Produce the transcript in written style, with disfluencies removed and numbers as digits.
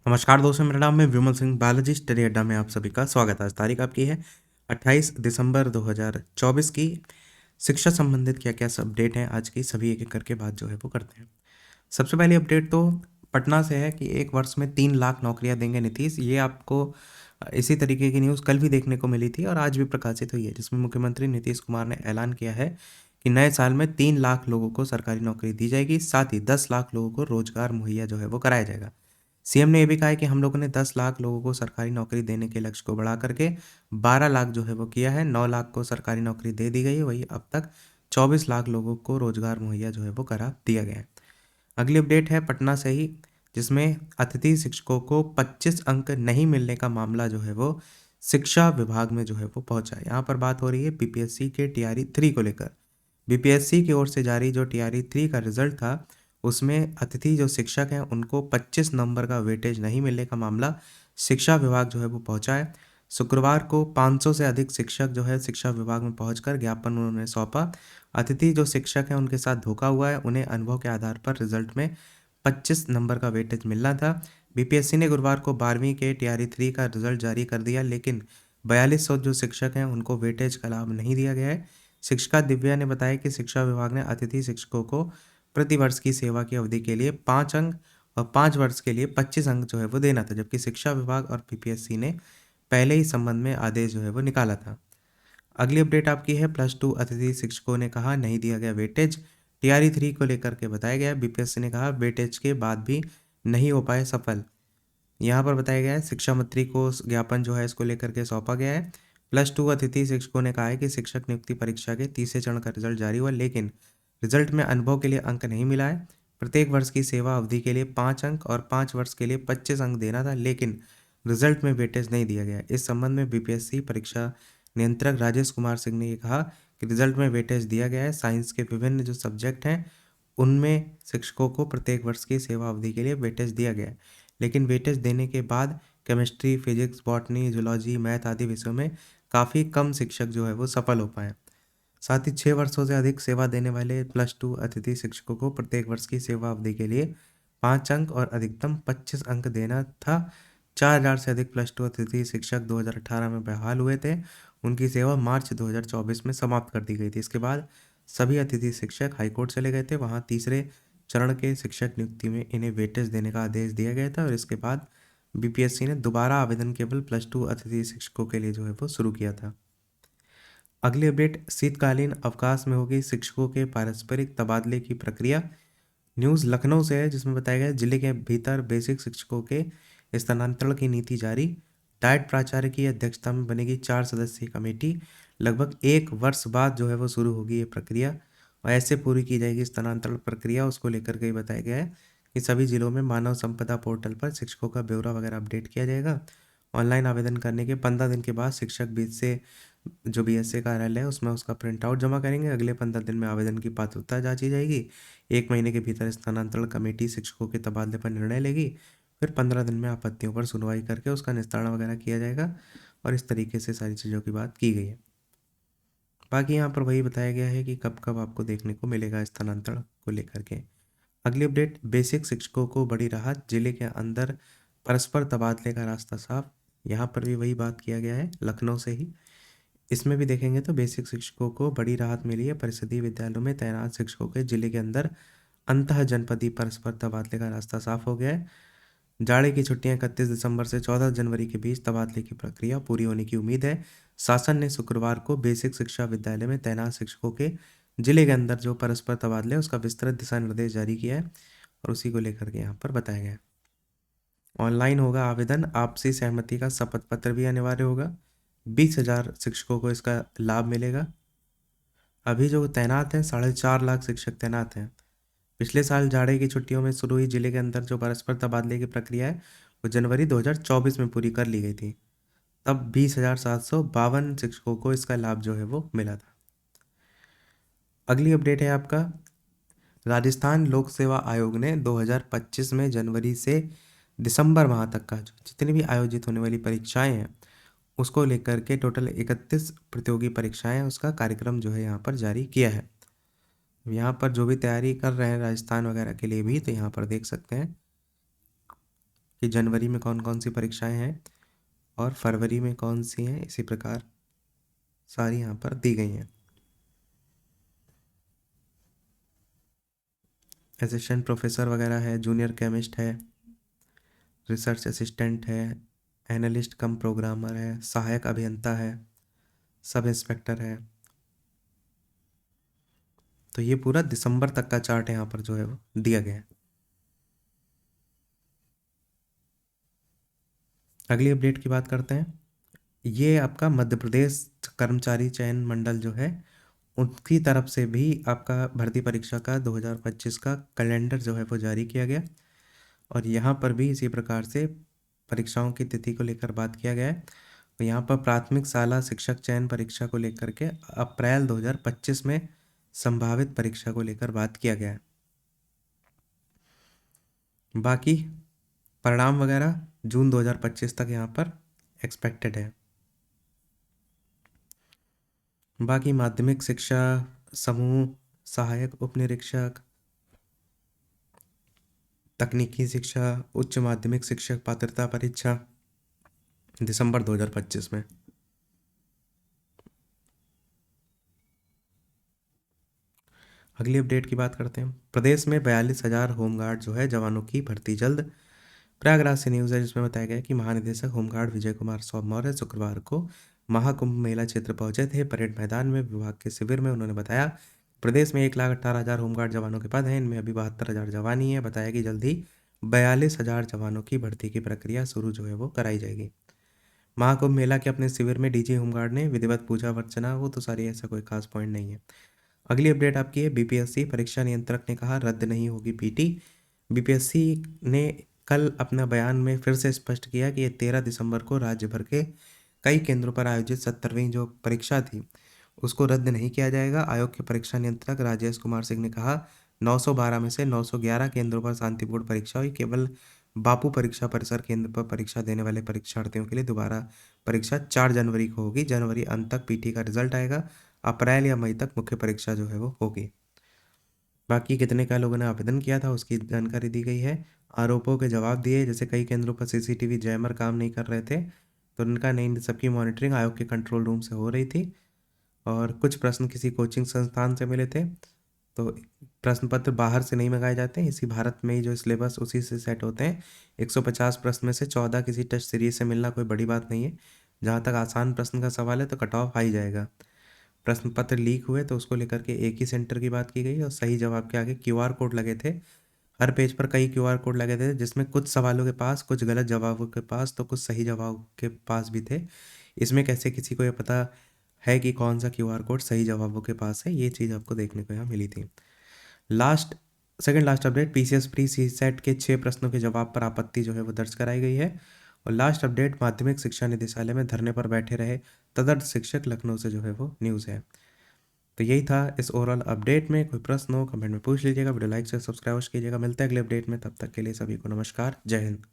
नमस्कार दोस्तों, मेरा नाम है विमल सिंह। बालाजी स्टडी अड्डा में आप सभी का स्वागत है। आज तारीख आपकी है 28 दिसंबर 2024 की। शिक्षा संबंधित क्या क्या अपडेट हैं आज की, सभी एक एक करके बात जो है वो करते हैं। सबसे पहली अपडेट तो पटना से है कि एक वर्ष में 3 लाख नौकरियां देंगे नीतीश। ये आपको इसी तरीके की न्यूज़ कल भी देखने को मिली थी और आज भी प्रकाशित हुई है, जिसमें मुख्यमंत्री नीतीश कुमार ने ऐलान किया है कि नए साल में 3 लाख लोगों को सरकारी नौकरी दी जाएगी, साथ ही 10 लाख लोगों को रोजगार मुहैया जो है वो कराया जाएगा। सीएम ने यह भी कहा है कि हम लोगों ने 10 लाख लोगों को सरकारी नौकरी देने के लक्ष्य को बढ़ा करके 12 लाख जो है वो किया है। 9 लाख को सरकारी नौकरी दे दी गई है, वही अब तक 24 लाख लोगों को रोजगार मुहैया जो है वो करा दिया गया है। अगली अपडेट है पटना से ही, जिसमें अतिथि शिक्षकों को 25 अंक नहीं मिलने का मामला जो है वो शिक्षा विभाग में जो है वो पहुंचा है। यहाँ पर बात हो रही है बीपीएससी के टीआरई 3 को लेकर। बीपीएससी की ओर से जारी जो टीआरई 3 का रिजल्ट था, उसमें अतिथि जो शिक्षक हैं उनको 25 नंबर का वेटेज नहीं मिलने का मामला शिक्षा विभाग जो है वो पहुंचा है। शुक्रवार को 500 से अधिक शिक्षक जो है शिक्षा विभाग में पहुंचकर ज्ञापन उन्होंने सौंपा। अतिथि जो शिक्षक हैं उनके साथ धोखा हुआ है, उन्हें अनुभव के आधार पर रिजल्ट में 25 नंबर का वेटेज मिलना था। बीपीएससी ने गुरुवार को 12वीं के टीआरई 3 का रिजल्ट जारी कर दिया, लेकिन 4200 जो शिक्षक हैं उनको वेटेज का लाभ नहीं दिया गया है। शिक्षिका दिव्या ने बताया कि शिक्षा विभाग ने अतिथि शिक्षकों को प्रति वर्ष की सेवा की अवधि के लिए 5 अंक और 5 वर्ष के लिए 25 अंक जो है वो देना था, जबकि शिक्षा विभाग और बीपीएससी ने पहले ही संबंध में आदेश जो है वो निकाला था। अगली अपडेट आपकी है +2 अतिथि शिक्षकों ने कहा नहीं दिया गया वेटेज। टीआरई 3 को लेकर के बताया गया, बीपीएससी ने कहा वेटेज के बाद भी नहीं हो पाए सफल। यहाँ पर बताया गया है शिक्षा मंत्री को ज्ञापन जो है इसको लेकर के सौंपा गया है। +2 अतिथि शिक्षकों ने कहा है कि शिक्षक नियुक्ति परीक्षा के तीसरे चरण का रिजल्ट जारी हुआ, लेकिन रिजल्ट में अनुभव के लिए अंक नहीं मिला है। प्रत्येक वर्ष की सेवा अवधि के लिए 5 अंक और 5 वर्ष के लिए 25 अंक देना था, लेकिन रिजल्ट में वेटेज नहीं दिया गया। इस संबंध में बीपीएससी परीक्षा नियंत्रक राजेश कुमार सिंह ने ये कहा कि रिजल्ट में वेटेज दिया गया है। साइंस के विभिन्न जो सब्जेक्ट हैं उनमें शिक्षकों को प्रत्येक वर्ष की सेवा अवधि के लिए वेटेज दिया गया है, लेकिन वेटेज देने के बाद chemistry, physics, botany, zoology, math आदि विषयों में काफ़ी कम शिक्षक जो है वो सफल हो पाए। साथ ही 6 वर्षों से अधिक सेवा देने वाले +2 अतिथि शिक्षकों को प्रत्येक वर्ष की सेवा अवधि के लिए 5 अंक और अधिकतम 25 अंक देना था। 4000 से अधिक +2 अतिथि शिक्षक 2018 में बहाल हुए थे। उनकी सेवा मार्च 2024 में समाप्त कर दी गई थी। इसके बाद सभी अतिथि शिक्षक हाईकोर्ट चले गए थे, वहाँ तीसरे चरण के शिक्षक नियुक्ति में इन्हें वेटेज देने का आदेश दिया गया था और इसके बाद बीपीएससी ने दोबारा आवेदन केवल +2 अतिथि शिक्षकों के लिए जो है वो शुरू किया था। अगली अपडेट शीतकालीन अवकाश में होगी शिक्षकों के पारस्परिक तबादले की प्रक्रिया। न्यूज़ लखनऊ से है, जिसमें बताया गया जिले के भीतर बेसिक शिक्षकों के स्थानांतरण की नीति जारी। डाइट प्राचार्य की अध्यक्षता में बनेगी 4 सदस्यीय कमेटी। लगभग 1 वर्ष बाद जो है वो शुरू होगी ये प्रक्रिया और ऐसे पूरी की जाएगी स्थानांतरण प्रक्रिया। उसको लेकर के बताया गया है कि सभी जिलों में मानव संपदा पोर्टल पर शिक्षकों का ब्यौरा वगैरह अपडेट किया जाएगा। ऑनलाइन आवेदन करने के 15 दिन के बाद शिक्षक बीच से जो बीएसए कार्यालय है उसमें उसका प्रिंट आउट जमा करेंगे। अगले 15 दिन में आवेदन की पात्रता जांची जाएगी। 1 महीने के भीतर स्थानांतरण कमेटी शिक्षकों के तबादले पर निर्णय लेगी। फिर 15 दिन में आपत्तियों पर सुनवाई करके उसका निस्तारण वगैरह किया जाएगा और इस तरीके से सारी चीज़ों की बात की गई है। बाकी यहाँ पर वही बताया गया है कि कब कब आपको देखने को मिलेगा स्थानांतरण को लेकर के। अगली अपडेट बेसिक शिक्षकों को बड़ी राहत, जिले के अंदर परस्पर तबादले का रास्ता साफ। यहाँ पर भी वही बात किया गया है लखनऊ से ही। इसमें भी देखेंगे तो बेसिक शिक्षकों को बड़ी राहत मिली है। परिषदीय विद्यालयों में तैनात शिक्षकों के जिले के अंदर अंतः जनपदीय परस्पर तबादले का रास्ता साफ हो गया है। जाड़े की छुट्टियां 31 दिसंबर से 14 जनवरी के बीच तबादले की प्रक्रिया पूरी होने की उम्मीद है। शासन ने शुक्रवार को बेसिक शिक्षा विद्यालय में तैनात शिक्षकों के जिले के अंदर जो परस्पर तबादले है उसका विस्तृत दिशा निर्देश जारी किया है और उसी को लेकर के यहाँ पर बताया गया है। ऑनलाइन होगा आवेदन, आपसी सहमति का शपथ पत्र भी अनिवार्य होगा। 20,000 शिक्षकों को इसका लाभ मिलेगा। अभी जो तैनात हैं 4.5 लाख शिक्षक तैनात हैं। पिछले साल जाड़े की छुट्टियों में शुरू हुई जिले के अंदर जो परस्पर तबादले की प्रक्रिया है वो जनवरी 2024 में पूरी कर ली गई थी। तब 20,752 शिक्षकों को इसका लाभ जो है वो मिला था। अगली अपडेट है आपका, राजस्थान लोक सेवा आयोग ने 2025 में जनवरी से दिसंबर माह तक का जो जितनी भी आयोजित होने वाली परीक्षाएं हैं उसको लेकर के टोटल 31 प्रतियोगी परीक्षाएं हैं, उसका कार्यक्रम जो है यहाँ पर जारी किया है। यहाँ पर जो भी तैयारी कर रहे हैं राजस्थान वगैरह के लिए भी, तो यहाँ पर देख सकते हैं कि जनवरी में कौन कौन सी परीक्षाएं हैं और फरवरी में कौन सी हैं, इसी प्रकार सारी यहाँ पर दी गई हैं। असिस्टेंट प्रोफेसर वगैरह है, जूनियर केमिस्ट है, रिसर्च असिस्टेंट है, एनालिस्ट कम प्रोग्रामर है, सहायक अभियंता है, सब इंस्पेक्टर है। तो ये पूरा दिसंबर तक का चार्ट यहाँ पर जो है वो दिया गया है। अगली अपडेट की बात करते हैं। ये आपका मध्य प्रदेश कर्मचारी चयन मंडल जो है, उनकी तरफ से भी आपका भर्ती परीक्षा का 2025 का कैलेंडर जो है वो जारी किया गया, और यहाँ पर भी इसी प्रकार से परीक्षाओं की तिथि को लेकर बात किया गया है। तो यहाँ पर प्राथमिक शाला शिक्षक चयन परीक्षा को लेकर के अप्रैल 2025 में संभावित परीक्षा को लेकर बात किया गया है। बाकी परिणाम वगैरह जून 2025 तक यहाँ पर एक्सपेक्टेड है। बाकी माध्यमिक शिक्षा समूह सहायक उप निरीक्षक, तकनीकी शिक्षा, उच्च माध्यमिक शिक्षक पात्रता परीक्षा दिसंबर 2025 में। अगली अपडेट की बात करते हैं। प्रदेश में 42,000 होमगार्ड जो है जवानों की भर्ती जल्द। प्रयागराज से न्यूज़ है जिसमें बताया गया कि महानिदेशक होमगार्ड विजय कुमार मौर्य शुक्रवार को महाकुंभ मेला क्षेत्र पहुंचे थे। परेड मैदान में विभाग के शिविर में उन्होंने बताया, प्रदेश में 1,18,000 होमगार्ड जवानों के पद हैं, इनमें अभी 72,000 जवान ही है। बताया कि जल्द ही 42,000 जवानों की भर्ती की प्रक्रिया शुरू जो है वो कराई जाएगी। महाकुंभ मेला के अपने शिविर में डीजी होमगार्ड ने विधिवत पूजा अर्चना, वो तो सारी ऐसा कोई खास पॉइंट नहीं है। अगली अपडेट आपकी है, बीपीएससी परीक्षा नियंत्रक ने कहा रद्द नहीं होगी पीटी। बीपीएससी ने कल अपना बयान में फिर से स्पष्ट किया कि ये 13 दिसंबर को राज्य भर के कई केंद्रों पर आयोजित 70वीं जो परीक्षा थी उसको रद्द नहीं किया जाएगा। आयोग के परीक्षा नियंत्रक राजेश कुमार सिंह ने कहा 912 में से 911 केंद्रों पर शांतिपूर्ण परीक्षा हुई। केवल बापू परीक्षा परिसर केंद्र पर परीक्षा देने वाले परीक्षार्थियों के लिए दोबारा परीक्षा 4 जनवरी को होगी। जनवरी अंत तक पीटी का रिजल्ट आएगा। अप्रैल या मई तक मुख्य परीक्षा जो है वो होगी। बाकी कितने का लोगों ने आवेदन किया था उसकी जानकारी दी गई है। आरोपों के जवाब दिए, जैसे कई केंद्रों पर सीसीटीवी जैमर काम नहीं कर रहे थे तो उनका नहीं, सबकी मॉनिटरिंग आयोग के कंट्रोल रूम से हो रही थी। और कुछ प्रश्न किसी कोचिंग संस्थान से मिले थे, तो प्रश्न पत्र बाहर से नहीं मंगाए जाते हैं, इसी भारत में ही जो सिलेबस उसी से सेट होते हैं। 150 प्रश्न में से 14 किसी टेस्ट सीरीज से मिलना कोई बड़ी बात नहीं है। जहाँ तक आसान प्रश्न का सवाल है तो कट ऑफ आ ही जाएगा। प्रश्न पत्र लीक हुए तो उसको लेकर के एक ही सेंटर की बात की गई और सही जवाब के आगे क्यूआर कोड लगे थे। हर पेज पर कई क्यूआर कोड लगे थे जिसमें कुछ सवालों के पास कुछ गलत जवाबों के पास तो कुछ सही जवाब के पास भी थे। इसमें कैसे किसी को ये पता है कि कौन सा क्यूआर कोड सही जवाबों के पास है, ये चीज़ आपको देखने को यहाँ मिली थी। Second last update, PCS pre CSAT के 6 प्रश्नों के जवाब पर आपत्ति जो है वो दर्ज कराई गई है। और लास्ट अपडेट, माध्यमिक शिक्षा निदेशालय में धरने पर बैठे रहे तदर्थ शिक्षक, लखनऊ से जो है वो न्यूज़ है। तो यही था इस ओवरऑल अपडेट में। कोई प्रश्न हो कमेंट में पूछ लीजिएगा, वीडियो लाइक से सब्सक्राइब कीजिएगा। मिलते हैं अगले अपडेट में, तब तक के लिए सभी को नमस्कार, जय हिंद।